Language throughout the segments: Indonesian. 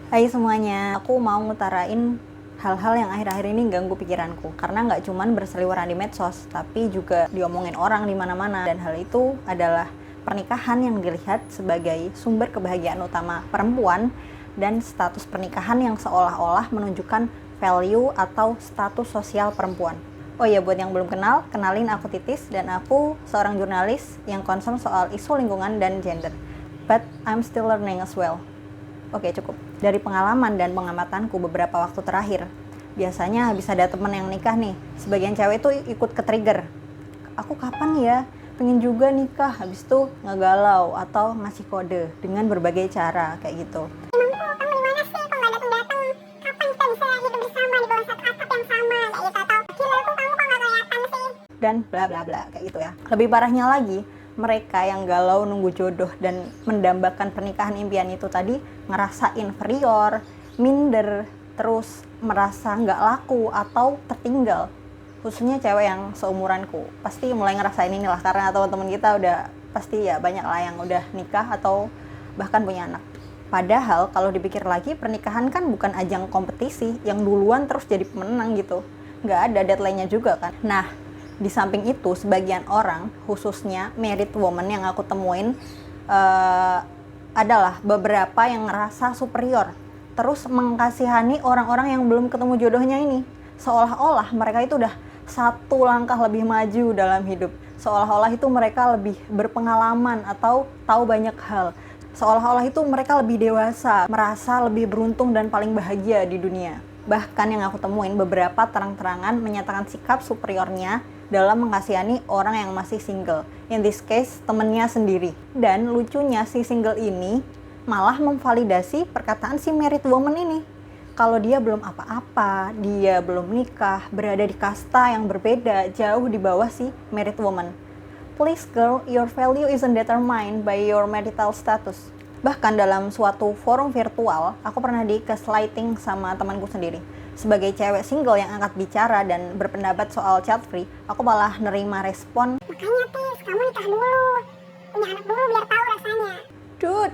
Hai semuanya, aku mau ngutarain hal-hal yang akhir-akhir ini ganggu pikiranku. Karena nggak cuman berseliweran di medsos, tapi juga diomongin orang di mana-mana. Dan hal itu adalah pernikahan yang dilihat sebagai sumber kebahagiaan utama perempuan dan status pernikahan yang seolah-olah menunjukkan value atau status sosial perempuan. Oh iya, buat yang belum kenal, kenalin aku Titis dan aku seorang jurnalis yang concern soal isu lingkungan dan gender. But I'm still learning as well. Oke, cukup. Dari pengalaman dan pengamatanku beberapa waktu terakhir, biasanya habis ada temen yang nikah nih, sebagian cewek tuh ikut ke-trigger. Aku kapan ya? Pengen juga nikah, habis itu ngegalau atau ngasih kode dengan berbagai cara kayak gitu. Emang kamu di mana sih? Kok nggak datang-datang? Kapan kita bisa hidup bersama di bawah satu atap yang sama? Kayak gitu. Atau gila tuh kamu kok nggak kelihatan sih? Dan bla bla bla kayak gitu ya. Lebih parahnya lagi, mereka yang galau nunggu jodoh dan mendambakan pernikahan impian itu tadi ngerasa inferior, minder, terus merasa nggak laku atau tertinggal. Khususnya cewek yang seumuranku pasti mulai ngerasain inilah, karena teman-teman kita udah pasti ya banyak lah yang udah nikah atau bahkan punya anak. Padahal kalau dipikir lagi, pernikahan kan bukan ajang kompetisi yang duluan terus jadi pemenang gitu. Nggak ada deadline-nya juga kan. Nah, di samping itu, sebagian orang, khususnya married woman yang aku temuin, adalah beberapa yang ngerasa superior, terus mengkasihani orang-orang yang belum ketemu jodohnya ini. Seolah-olah mereka itu udah satu langkah lebih maju dalam hidup. Seolah-olah itu mereka lebih berpengalaman atau tahu banyak hal. Seolah-olah itu mereka lebih dewasa, merasa lebih beruntung dan paling bahagia di dunia. Bahkan yang aku temuin, beberapa terang-terangan menyatakan sikap superiornya dalam mengasihani orang yang masih single. In this case, temennya sendiri. Dan lucunya si single ini malah memvalidasi perkataan si married woman ini. Kalau dia belum apa-apa, dia belum nikah, berada di kasta yang berbeda, jauh di bawah si married woman. Please girl, your value isn't determined by your marital status. Bahkan dalam suatu forum virtual, aku pernah di-gaslighting sama temanku sendiri. Sebagai cewek single yang angkat bicara dan berpendapat soal child free, aku malah nerima respon, Makanya Tis, kamu nikah dulu. Punya anak dulu biar tahu rasanya. "Dude,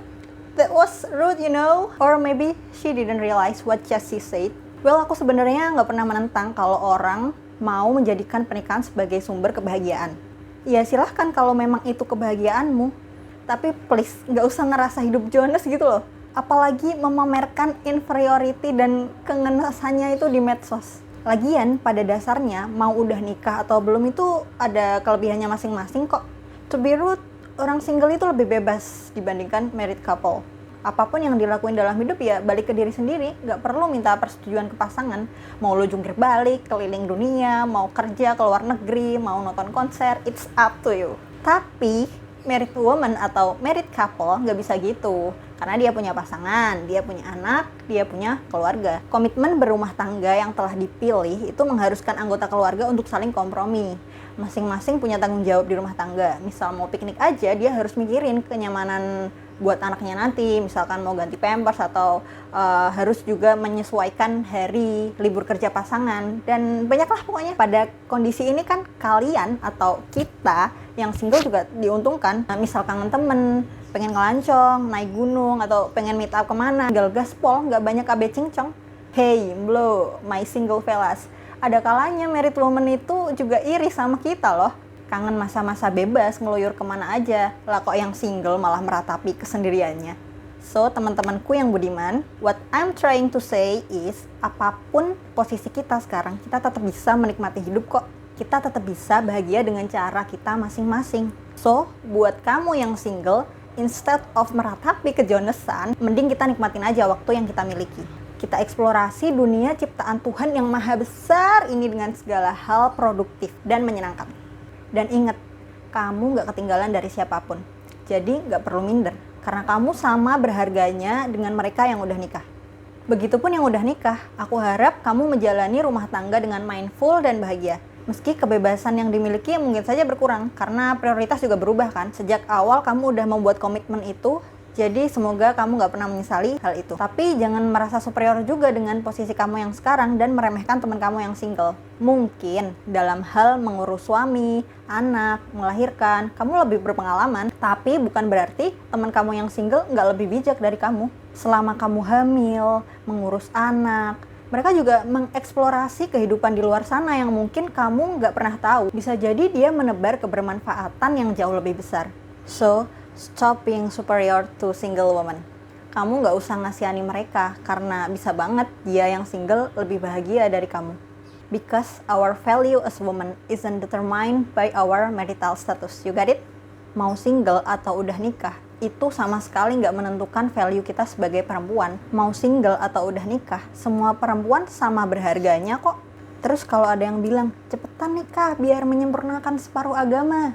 that was rude, you know." Or maybe she didn't realize what just she said. Well, aku sebenarnya nggak pernah menentang kalau orang mau menjadikan pernikahan sebagai sumber kebahagiaan. Ya silahkan kalau memang itu kebahagiaanmu. Tapi please, nggak usah ngerasa hidup Jonas gitu loh. Apalagi memamerkan inferiority dan kengenasannya itu di medsos. Lagian, pada dasarnya, mau udah nikah atau belum itu ada kelebihannya masing-masing kok. To be rude, orang single itu lebih bebas dibandingkan married couple. Apapun yang dilakuin dalam hidup ya balik ke diri sendiri, nggak perlu minta persetujuan ke pasangan. Mau lo jungkir balik, keliling dunia, mau kerja ke luar negeri, mau nonton konser, it's up to you. Tapi married woman atau married couple nggak bisa gitu, karena dia punya pasangan, dia punya anak, dia punya keluarga. Komitmen berumah tangga yang telah dipilih itu mengharuskan anggota keluarga untuk saling kompromi. Masing-masing punya tanggung jawab di rumah tangga. Misal mau piknik aja, dia harus mikirin kenyamanan buat anaknya nanti, misalkan mau ganti pampers atau harus juga menyesuaikan hari libur kerja pasangan, dan banyaklah pokoknya. Pada kondisi ini kan kalian atau kita yang single juga diuntungkan. Misal kangen temen, pengen ngelancong, naik gunung, atau pengen meet up kemana, tinggal gaspol, nggak banyak KB cincong. Hey, bro, my single fellas, ada kalanya married woman itu juga iri sama kita loh. Kangen masa-masa bebas ngeluyur kemana aja, lah kok yang single malah meratapi kesendiriannya. So, teman-temanku yang budiman, what I'm trying to say is, apapun posisi kita sekarang, kita tetap bisa menikmati hidup kok. Kita tetap bisa bahagia dengan cara kita masing-masing. So, buat kamu yang single, instead of meratapi kejonesan, mending kita nikmatin aja waktu yang kita miliki. Kita eksplorasi dunia ciptaan Tuhan yang maha besar ini dengan segala hal produktif dan menyenangkan. Dan ingat, kamu gak ketinggalan dari siapapun. Jadi gak perlu minder, karena kamu sama berharganya dengan mereka yang udah nikah. Begitupun yang udah nikah, aku harap kamu menjalani rumah tangga dengan mindful dan bahagia. Meski kebebasan yang dimiliki mungkin saja berkurang, karena prioritas juga berubah kan. Sejak awal kamu udah membuat komitmen itu, Jadi semoga kamu nggak pernah menyesali hal itu. Tapi jangan merasa superior juga dengan posisi kamu yang sekarang dan meremehkan teman kamu yang single. Mungkin dalam hal mengurus suami, anak, melahirkan, kamu lebih berpengalaman. Tapi bukan berarti teman kamu yang single nggak lebih bijak dari kamu. Selama kamu hamil, mengurus anak, mereka juga mengeksplorasi kehidupan di luar sana yang mungkin kamu nggak pernah tahu. Bisa jadi dia menebar kebermanfaatan yang jauh lebih besar. So, stop being superior to single woman. Kamu nggak usah ngasihani mereka karena bisa banget dia yang single lebih bahagia dari kamu. Because our value as woman isn't determined by our marital status. You got it? Mau single atau udah nikah, itu sama sekali nggak menentukan value kita sebagai perempuan. Mau single atau udah nikah, semua perempuan sama berharganya kok. Terus kalau ada yang bilang, cepetan nikah biar menyempurnakan separuh agama.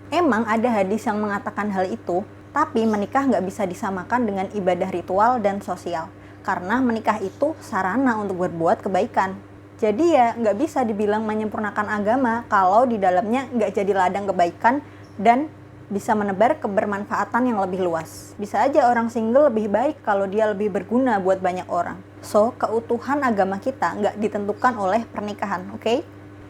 Emang ada hadis yang mengatakan hal itu, tapi menikah nggak bisa disamakan dengan ibadah ritual dan sosial. Karena menikah itu sarana untuk berbuat kebaikan. Jadi ya nggak bisa dibilang menyempurnakan agama kalau di dalamnya nggak jadi ladang kebaikan dan bisa menebar kebermanfaatan yang lebih luas. Bisa aja orang single lebih baik kalau dia lebih berguna buat banyak orang. So, keutuhan agama kita nggak ditentukan oleh pernikahan, oke?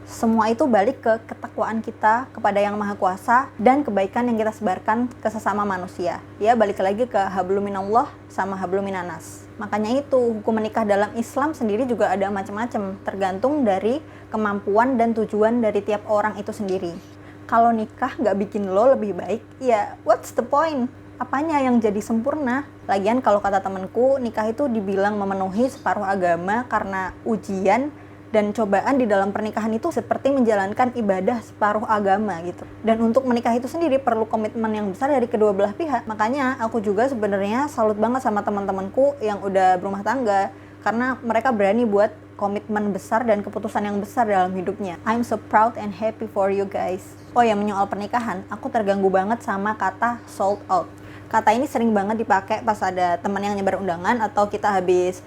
Semua itu balik ke ketakwaan kita kepada Yang Maha Kuasa dan kebaikan yang kita sebarkan ke sesama manusia. Ya, balik lagi ke hablum minallah sama hablum minanas. Makanya itu, hukum menikah dalam Islam sendiri juga ada macam-macam, tergantung dari kemampuan dan tujuan dari tiap orang itu sendiri. Kalau nikah nggak bikin lo lebih baik, ya what's the point? Apanya yang jadi sempurna? Lagian kalau kata temenku, nikah itu dibilang memenuhi separuh agama karena ujian dan cobaan di dalam pernikahan itu seperti menjalankan ibadah separuh agama gitu. Dan untuk menikah itu sendiri perlu komitmen yang besar dari kedua belah pihak. Makanya aku juga sebenarnya salut banget sama teman-temanku yang udah berumah tangga karena mereka berani buat komitmen besar dan keputusan yang besar dalam hidupnya. I'm so proud and happy for you guys. Oh ya, menyoal pernikahan, aku terganggu banget sama kata sold out. Kata ini sering banget dipakai pas ada teman yang nyebar undangan atau kita habis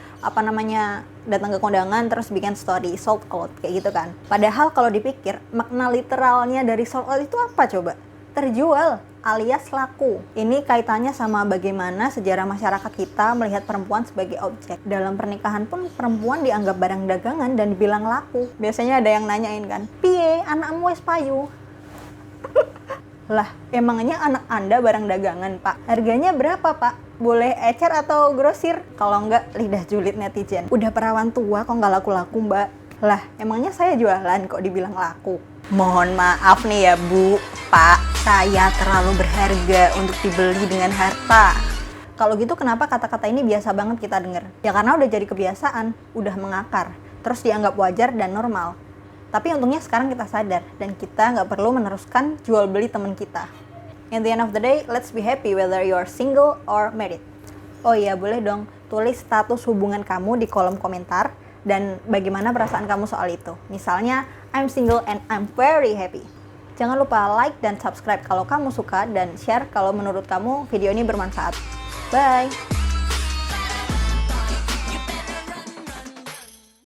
datang ke kondangan terus bikin story sold out kayak gitu kan. Padahal kalau dipikir makna literalnya dari sold out itu apa coba? Terjual alias laku. Ini kaitannya sama bagaimana sejarah masyarakat kita melihat perempuan sebagai objek. Dalam pernikahan pun perempuan dianggap barang dagangan dan dibilang laku. Biasanya ada yang nanyain kan, "Piye anakmu wes payu?" Lah, emangnya anak Anda barang dagangan, Pak? Harganya berapa, Pak? Boleh ecer atau grosir? Kalau enggak, lidah julid netizen. Udah perawan tua kok nggak laku-laku, Mbak? Lah, emangnya saya jualan kok dibilang laku? Mohon maaf nih ya, Bu, Pak. Saya terlalu berharga untuk dibeli dengan harta. Kalau gitu kenapa kata-kata ini biasa banget kita denger? Ya karena udah jadi kebiasaan, udah mengakar. Terus dianggap wajar dan normal. Tapi untungnya sekarang kita sadar dan kita nggak perlu meneruskan jual beli teman kita. In the end of the day, let's be happy whether you're single or married. Oh iya, boleh dong tulis status hubungan kamu di kolom komentar dan bagaimana perasaan kamu soal itu. Misalnya, I'm single and I'm very happy. Jangan lupa like dan subscribe kalau kamu suka dan share kalau menurut kamu video ini bermanfaat. Bye!